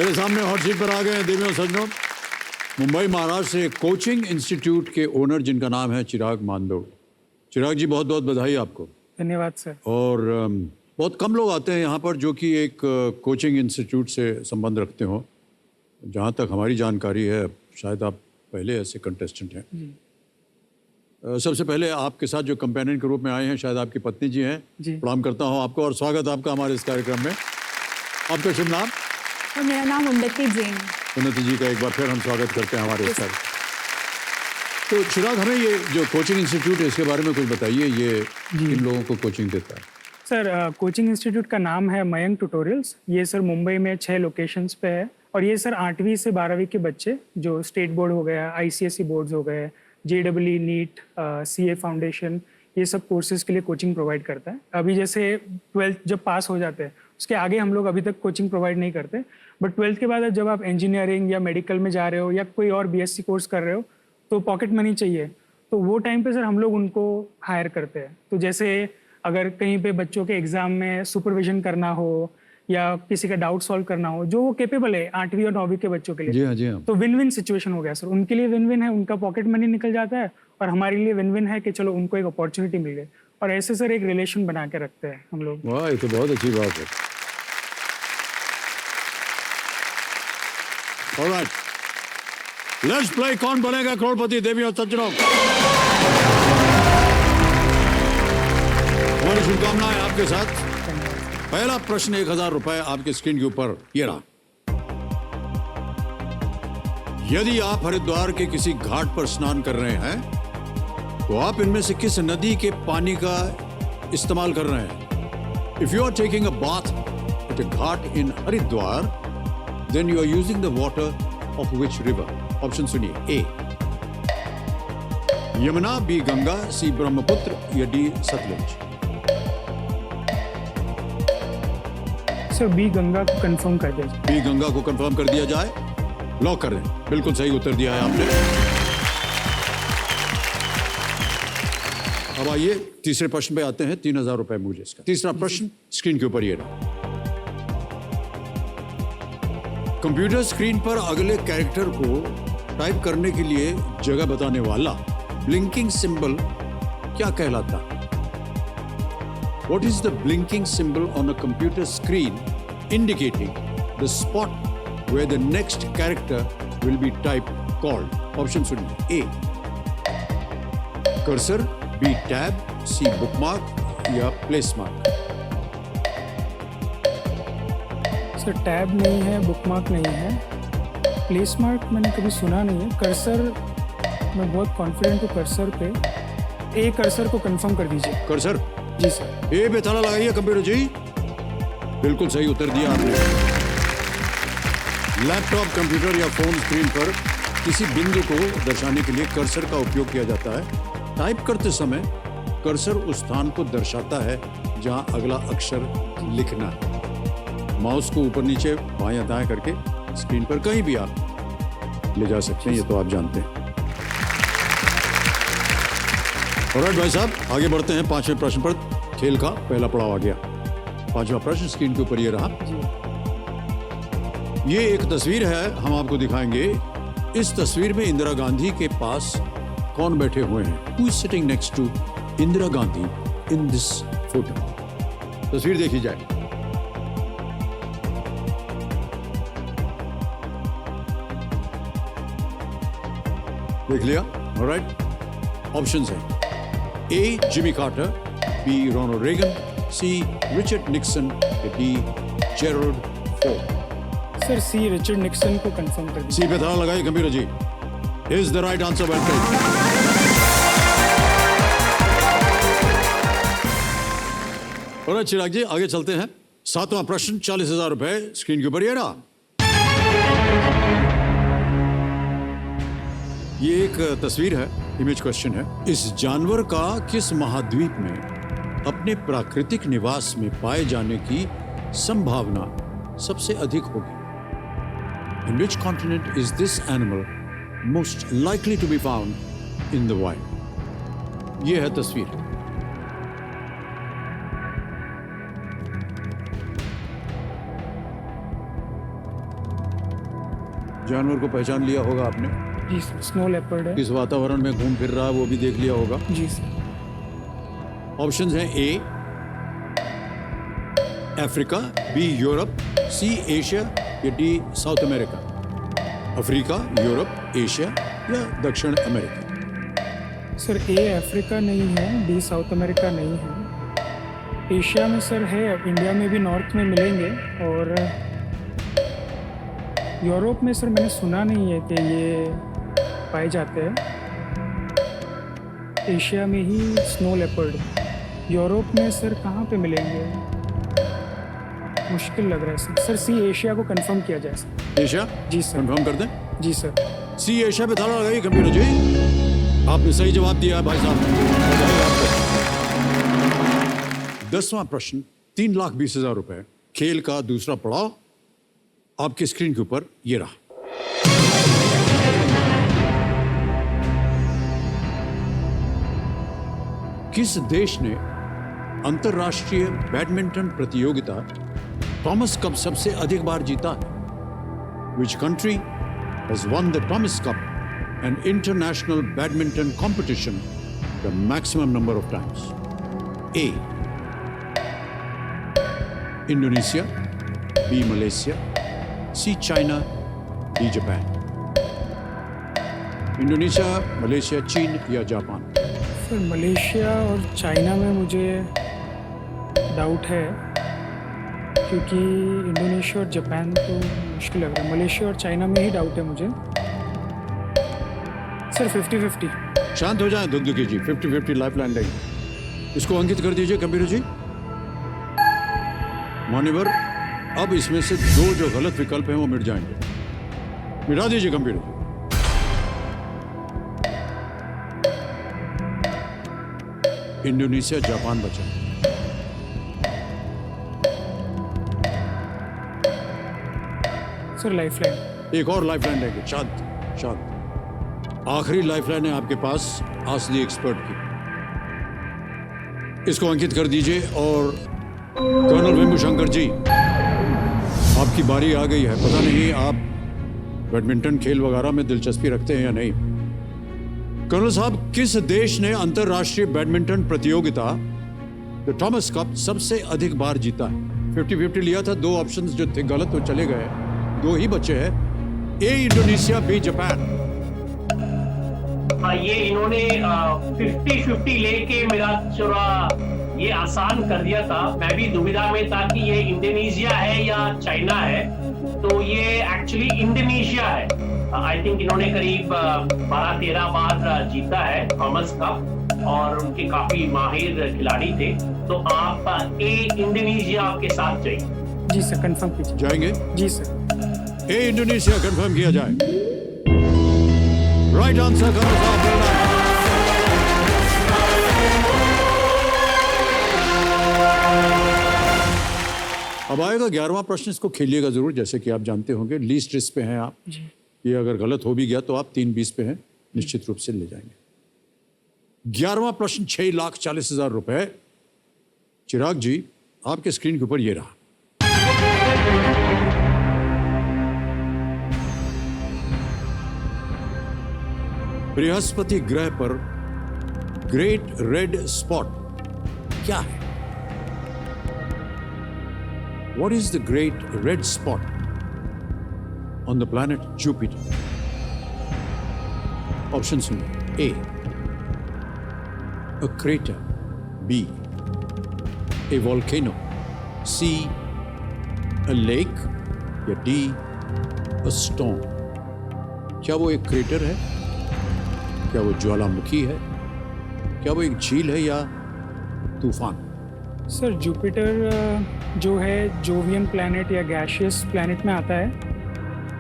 मेरे सामने hot seat पर आ गए हैं देवियों और सज्जनों, मुंबई महाराष्ट्र से कोचिंग इंस्टीट्यूट के ओनर जिनका नाम है चिराग मांदोड़। चिराग जी, बहुत बहुत बधाई आपको। धन्यवाद सर। और बहुत कम लोग आते हैं यहाँ पर जो कि एक कोचिंग इंस्टीट्यूट से संबंध रखते हो। जहाँ तक हमारी जानकारी है, शायद आप पहले ऐसे कंटेस्टेंट हैं। सबसे पहले आपके साथ जो कंपेनियन के रूप में आए हैं, शायद आपकी पत्नी जी हैं। प्रणाम करता हूँ आपको और स्वागत आपका हमारे इस कार्यक्रम में। आपका शुभ नाम? और मेरा नाम उन्नति जैन। उन्नति जी का एक बार फिर हम स्वागत करते हैं हमारे इस कार्यक्रम। तो चिराग, हमें ये जो कोचिंग इंस्टीट्यूट है इसके बारे में कुछ बताइए। ये किन लोगों को कोचिंग देता है? सर, कोचिंग इंस्टीट्यूट का नाम है मयंक ट्यूटोरियल्स। ये सर मुंबई में 6 लोकेशंस पे है और ये सर 8वीं से 12वीं के बच्चे जो स्टेट बोर्ड हो गया, ICSE बोर्ड्स हो गए, JEE, नीट, CA फाउंडेशन, ये सब कोर्सेज के लिए कोचिंग प्रोवाइड करता है। अभी जैसे 12th जब पास हो जाते हैं उसके आगे हम लोग अभी तक कोचिंग प्रोवाइड नहीं करते, बट 12th के बाद जब आप इंजीनियरिंग या मेडिकल में जा रहे हो या कोई और BSc कोर्स कर रहे हो तो पॉकेट मनी चाहिए, तो वो टाइम पे सर हम लोग उनको हायर करते हैं। तो जैसे अगर कहीं पे बच्चों के एग्ज़ाम में सुपरविजन करना हो या किसी का डाउट सॉल्व करना हो, जो वो कैपेबल है 8वीं और 9वीं के बच्चों के लिए, जी हाँ, जी हाँ। तो विन विन सिचुएशन हो गया सर। उनके लिए विन विन है, उनका पॉकेट मनी निकल जाता है और हमारे लिए विन विन है कि चलो उनको एक अपॉर्चुनिटी मिल गई। और ऐसे सर एक रिलेशन बना के रखते हैं हम लोग। वाह, ये तो बहुत अच्छी बात है। ऑलराइट, लेट्स प्ले कौन बनेगा करोड़पति देवी और सज्जनों। हमारी शुभकामनाएं आपके साथ। पहला प्रश्न 1000 रुपए आपके स्क्रीन के ऊपर ये रहा। यदि आप हरिद्वार के किसी घाट पर स्नान कर रहे हैं तो आप इनमें से किस नदी के पानी का इस्तेमाल कर रहे हैं? If you are taking a bath at a ghat in Haridwar, then you are using the water of which river? Option सुनिए। A Yamuna, B Ganga, C Brahmaputra या D Sutlej? Sir B Ganga को कंफर्म कर दिया जाए। बी गंगा को कंफर्म कर दिया जाए, लॉक कर दें। बिल्कुल सही उत्तर दिया है आपने। अब आइए तीसरे प्रश्न पे आते हैं। 3000 रुपए मूल्य इसका। तीसरा प्रश्न स्क्रीन के ऊपर ये रहा। कंप्यूटर स्क्रीन पर अगले कैरेक्टर को टाइप करने के लिए जगह बताने वाला ब्लिंकिंग सिंबल क्या कहलाता है? What is the blinking symbol on a computer screen indicating the spot where the next character will be typed called? Option सुनिए। A cursor, B tab, C bookmark या place mark? सर टैब नहीं है, bookmark नहीं है, place mark मैंने कभी सुना नहीं है। कर्सर मैं बहुत कॉन्फिडेंट हूँ कर्सर पे। ए कर्सर को कंफर्म कर दीजिए। कर्सर? जी सर। ए पे ताला लगाइए कंप्यूटर जी। बिल्कुल सही उत्तर दिया आपने। लैपटॉप, कंप्यूटर या फोन स्क्रीन पर किसी बिंदु को दर्शाने के लिए कर्सर का उपयोग किया जाता है। टाइप करते समय कर्सर उस स्थान को दर्शाता है जहां अगला अक्षर लिखना है। माउस को ऊपर नीचे, बाएं या दाएं करके स्क्रीन पर कहीं भी आप ले जा सकते हैं, ये तो आप जानते हैं। ऑलराइट भाई साहब, आगे बढ़ते हैं 5वें प्रश्न पर। खेल का पहला पड़ाव आ गया। 5वां प्रश्न स्क्रीन के ऊपर ये रहा। ये एक तस्वीर है, हम आपको दिखाएंगे। इस तस्वीर में इंदिरा गांधी के पास कौन बैठे हुए हैं? Who is sitting next to Indira Gandhi in this photo? तस्वीर देखी जाए। देख लिया? ऑलराइट, ऑप्शंस हैं। A Jimmy Carter, B Ronald Reagan, C Richard Nixon, D Gerald Ford? Sir C Richard Nixon को कंफर्म कर दीजिए। सी पे ताला लगाइए computer ji. Is the right answer. और चिराग जी, आगे चलते हैं। 7वां प्रश्न 40,000 रुपए स्क्रीन के ऊपर ये रहा। ये एक तस्वीर है, इमेज क्वेश्चन है। इस जानवर का किस महाद्वीप में अपने प्राकृतिक निवास में पाए जाने की संभावना सबसे अधिक होगी? In which continent is this animal most likely to be found in the wild? ये है तस्वीर। जानवर को पहचान लिया होगा आपने, जी सर, स्नो लेपर्ड है। किस वातावरण में घूम फिर रहा है वो भी देख लिया होगा। जी सर। ऑप्शंस हैं A Africa, B Europe, C Asia या D South America. Africa, Europe, Asia या दक्षिण अमेरिका। सर ए अफ्रीका नहीं है, डी साउथ अमेरिका नहीं है। एशिया में सर है, इंडिया में भी नॉर्थ में मिलेंगे, और यूरोप में सर मैंने सुना नहीं है कि ये पाए जाते हैं। एशिया में ही स्नो लेपर्ड। यूरोप में सर कहाँ पे मिलेंगे, मुश्किल लग रहा है सर। सर सी एशिया को कंफर्म किया जाए सर। एशिया जी सर। कंफर्म कर दें? जी सर। सी एशिया पे ताला लगाइए कंप्यूटर जी। आपने सही जवाब दिया है भाई साहब। 10वां प्रश्न, 3,20,000 रुपए। खेल का दूसरा पड़ाव आपकी स्क्रीन के ऊपर ये रहा। किस देश ने अंतरराष्ट्रीय बैडमिंटन प्रतियोगिता थॉमस कप सबसे अधिक बार जीता है? Which country has won the Thomas Cup, an international badminton competition, the maximum number of times? A. Indonesia, B. Malaysia, C. China, D. Japan. Indonesia, Malaysia, चीन या जापान? सर मलेशिया और China में मुझे doubt है, क्योंकि Indonesia और Japan तो मुश्किल लग रहा है। मलेशिया और चाइना में ही डाउट है मुझे। सर 50-50। शांत हो जाएं दुग्धुकी जी, 50-50 लाइफलाइन लेंगे। इसको अंकित कर दीजिए कंप्यूटर जी। मान्यवर, अब इसमें से दो जो गलत विकल्प हैं वो मिट जाएंगे। मिटा दीजिए कंप्यूटर। इंडोनेशिया, जापान बचा। Sir lifeline. एक और लाइफलाइन लेंगे। शांत शांत। आखिरी लाइफलाइन है आपके पास असली एक्सपर्ट की। इसको अंकित कर दीजिए। और कर्नल वेम्बुशंकर जी, आपकी बारी आ गई है। पता नहीं आप बैडमिंटन खेल वगैरह में दिलचस्पी रखते हैं या नहीं। कर्नल साहब, किस देश ने अंतरराष्ट्रीय बैडमिंटन प्रतियोगिता द थॉमस कप सबसे अधिक बार जीता है? 50-50 लिया था। दो ऑप्शंस जो थे गलत वो चले गए, दो ही बचे हैं। ए इंडोनेशिया, बी जापान। ये इन्होंने 50-50 लेके मेरा थोड़ा ये आसान कर दिया था। मैं भी दुविधा में था कि ये इंडोनेशिया है या चाइना है, तो ये एक्चुअली इंडोनेशिया है। आई थिंक इन्होंने करीब 12-13 बार जीता है थॉमस कप, और उनके काफी माहिर खिलाड़ी थे। तो आप ए इंडोनेशिया के साथ जाइए। जी सर, कंफर्म कीजिए। जाएंगे? जी सर। ए इंडोनेशिया कंफर्म किया जाए। राइट आंसर कर्नल साहब। अब आएगा 11वां प्रश्न। इसको खेलिएगा जरूर, जैसे कि आप जानते होंगे लीस्ट रिस्क पे हैं आप। जी। ये अगर गलत हो भी गया तो आप 3-20 पे हैं, निश्चित रूप से ले जाएंगे। 11वां प्रश्न, 6,40,000 रुपए। चिराग जी, आपके स्क्रीन के ऊपर ये रहा। बृहस्पति ग्रह पर ग्रेट रेड स्पॉट क्या है? What is the great red spot on the planet Jupiter? Options सुनिए। A. A crater. B. A volcano. C. A lake. या D. A storm. क्या वो एक क्रेटर है? क्या वो ज्वालामुखी है? क्या वो एक झील है या तूफान? सर जुपिटर जो है जोवियन प्लैनेट या गैशियस प्लैनेट में आता है,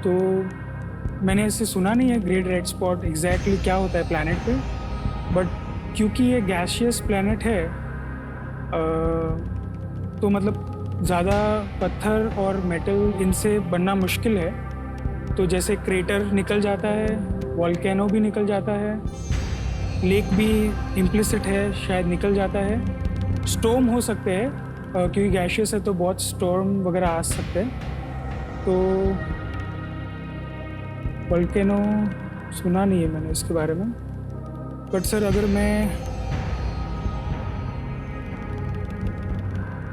तो मैंने इसे सुना नहीं है ग्रेट रेड स्पॉट एग्जैक्टली क्या होता है प्लैनेट पे, बट क्योंकि ये गैशियस प्लैनेट है तो मतलब ज़्यादा पत्थर और मेटल इनसे बनना मुश्किल है। तो जैसे क्रेटर निकल जाता है, वॉल्केनो भी निकल जाता है, लेक भी इम्प्लिसिट है शायद निकल जाता है, स्टॉर्म हो सकते हैं क्योंकि गैशियस है तो बहुत स्टॉर्म वगैरह आ सकते हैं। तो वोल्केनो सुना नहीं है मैंने इसके बारे में, बट सर अगर मैं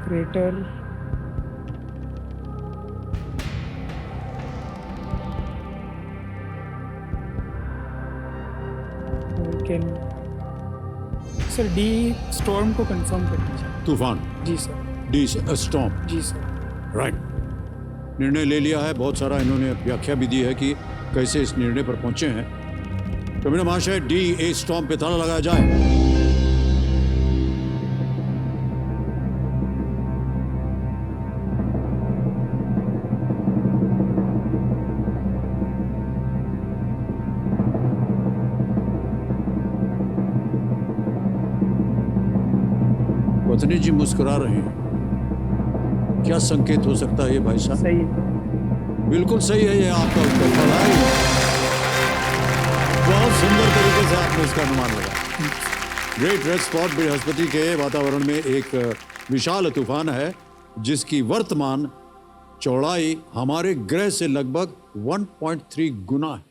crater volcano, sir D storm को कंफर्म कर दीजिए। तूफान, जी सर। डी स्टॉर्म, जी सर। राइट। निर्णय ले लिया है, बहुत सारा इन्होंने व्याख्या भी दी है कि कैसे इस निर्णय पर पहुंचे हैं। कमिश्नर महाशय, डी ए स्टॉर्म पे ताला लगाया जाए। पत्नी जी मुस्कुरा रहे हैं, क्या संकेत हो सकता है ये भाई साहब? सही है। बिल्कुल सही है, ये आपका उत्तर पढ़ाई बहुत सुंदर तरीके से आपने इसका अनुमान लगा। ग्रेट रेड स्पॉट बृहस्पति के वातावरण में एक विशाल तूफान है जिसकी वर्तमान चौड़ाई हमारे ग्रह से लगभग 1.3 गुना है।